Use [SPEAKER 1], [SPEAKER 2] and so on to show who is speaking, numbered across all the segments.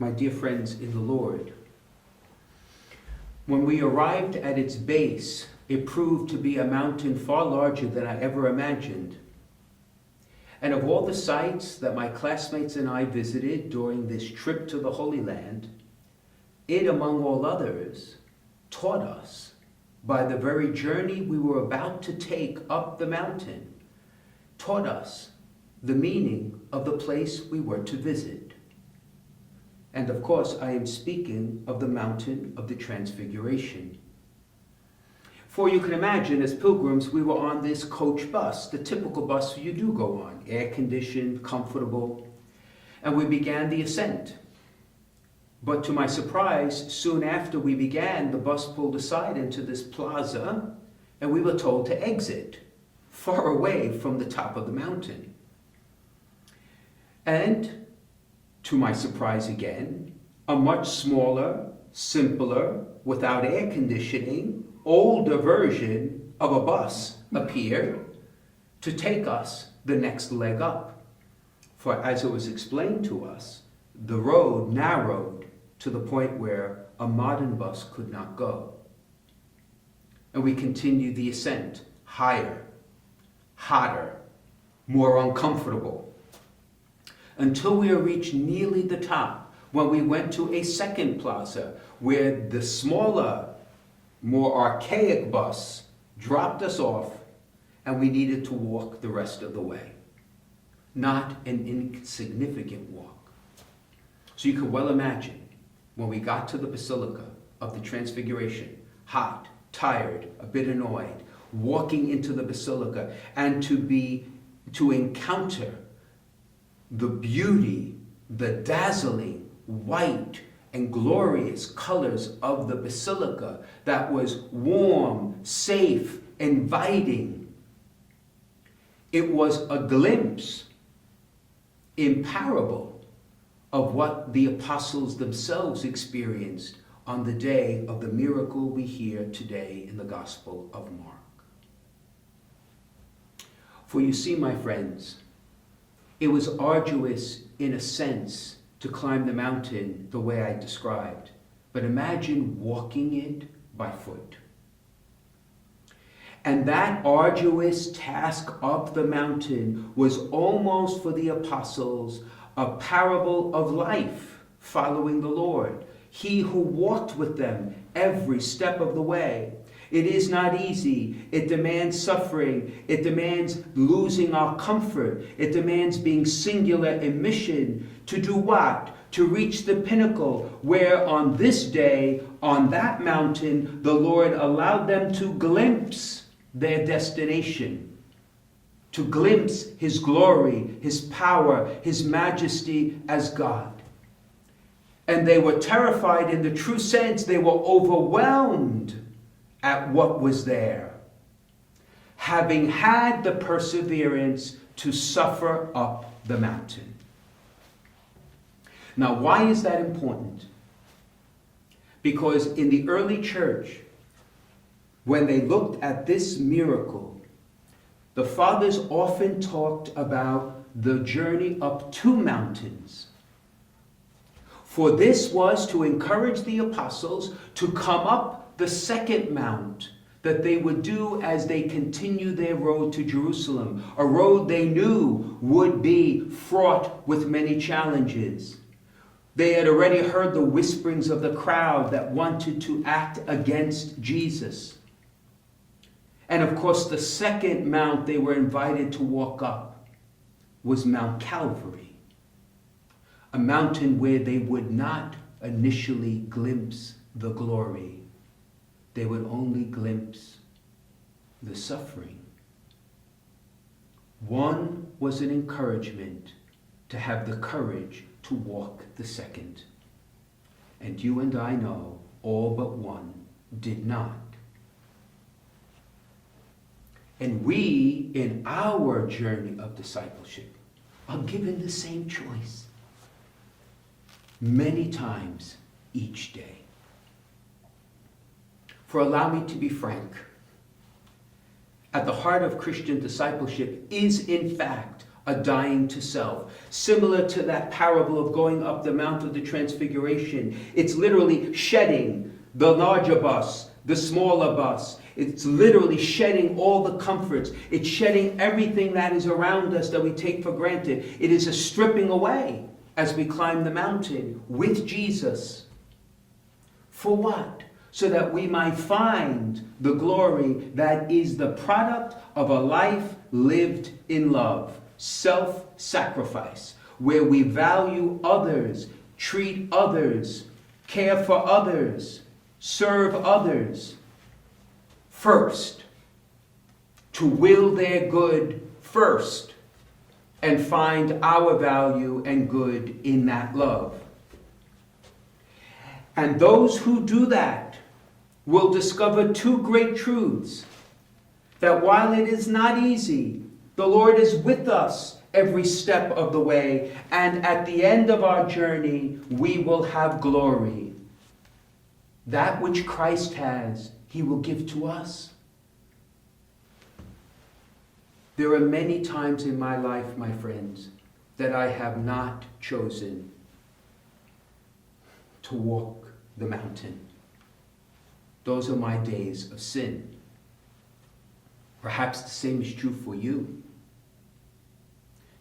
[SPEAKER 1] my dear friends in the Lord, when we arrived at its base, it proved to be a mountain far larger than I ever imagined. And of all the sites that my classmates and I visited during this trip to the Holy Land, it, among all others, taught us, by the very journey we were about to take up the mountain, taught us the meaning of the place we were to visit. And of course, I am speaking of the mountain of the Transfiguration. For you can imagine, as pilgrims, we were on this coach bus, the typical bus you do go on, air-conditioned, comfortable, and we began the ascent. But to my surprise, soon after we began, the bus pulled aside into this plaza, and we were told to exit, far away from the top of the mountain. And, to my surprise again, a much smaller, simpler, without air conditioning, older version of a bus appeared to take us the next leg up. For as it was explained to us, the road narrowed to the point where a modern bus could not go. And we continued the ascent, higher, hotter, more uncomfortable, until we reached nearly the top, when we went to a second plaza where the smaller, more archaic bus dropped us off, and we needed to walk the rest of the way. Not an insignificant walk. So you can well imagine, when we got to the Basilica of the Transfiguration, hot, tired, a bit annoyed, walking into the Basilica, and to encounter the beauty, the dazzling white and glorious colors of the Basilica that was warm, safe, inviting. It was a glimpse, imparable, of what the apostles themselves experienced on the day of the miracle we hear today in the Gospel of Mark. For you see, my friends, it was arduous in a sense to climb the mountain the way I described, but imagine walking it by foot. And that arduous task up the mountain was almost for the apostles a parable of life following the Lord, he who walked with them every step of the way. It is not easy. It demands suffering. It demands losing our comfort. It demands being singular in mission. To do what? To reach the pinnacle where on this day, on that mountain, the Lord allowed them to glimpse their destination. To glimpse his glory, his power, his majesty as God. And they were terrified in the true sense. They were overwhelmed at what was there, having had the perseverance to suffer up the mountain. Now, why is that important? Because in the early church, when they looked at this miracle, the fathers often talked about the journey up two mountains. For this was to encourage the apostles to come up the second mount that they would do as they continue their road to Jerusalem, a road they knew would be fraught with many challenges. They had already heard the whisperings of the crowd that wanted to act against Jesus. And of course, the second mount they were invited to walk up was Mount Calvary, a mountain where they would not initially glimpse the glory. They would only glimpse the suffering. One was an encouragement to have the courage to walk the second. And you and I know all but one did not. And we, in our journey of discipleship, are given the same choice many times each day. For allow me to be frank, at the heart of Christian discipleship is in fact a dying to self. Similar to that parable of going up the Mount of the Transfiguration, it's literally shedding the larger bus, the smaller bus. It's literally shedding all the comforts. It's shedding everything that is around us that we take for granted. It is a stripping away as we climb the mountain with Jesus. For what? So that we might find the glory that is the product of a life lived in love, self-sacrifice, where we value others, treat others, care for others, serve others first, to will their good first, and find our value and good in that love. And those who do that will discover two great truths: that while it is not easy, the Lord is with us every step of the way, and at the end of our journey, we will have glory. That which Christ has, he will give to us. There are many times in my life, my friends, that I have not chosen to walk the mountain. Those are my days of sin. Perhaps the same is true for you.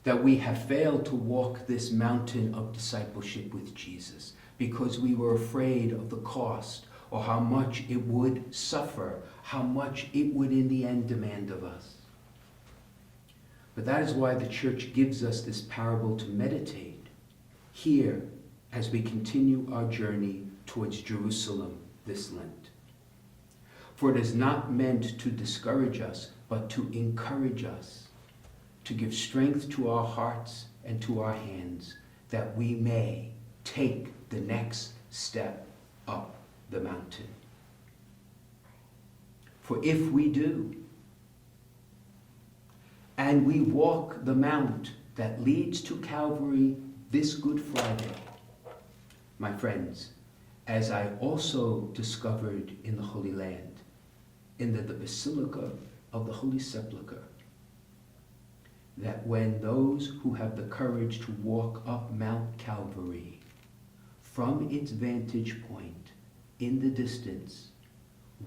[SPEAKER 1] That we have failed to walk this mountain of discipleship with Jesus because we were afraid of the cost, or how much it would suffer, how much it would in the end demand of us. But that is why the church gives us this parable to meditate here as we continue our journey towards Jerusalem this Lent. For it is not meant to discourage us, but to encourage us, to give strength to our hearts and to our hands, that we may take the next step up the mountain. For if we do, and we walk the mount that leads to Calvary this Good Friday, my friends, as I also discovered in the Holy Land, in the Basilica of the Holy Sepulchre, that when those who have the courage to walk up Mount Calvary, from its vantage point in the distance,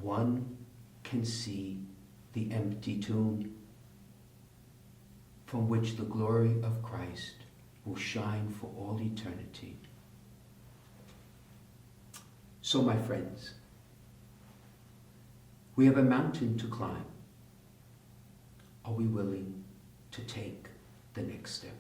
[SPEAKER 1] one can see the empty tomb from which the glory of Christ will shine for all eternity. So, my friends, we have a mountain to climb. Are we willing to take the next step?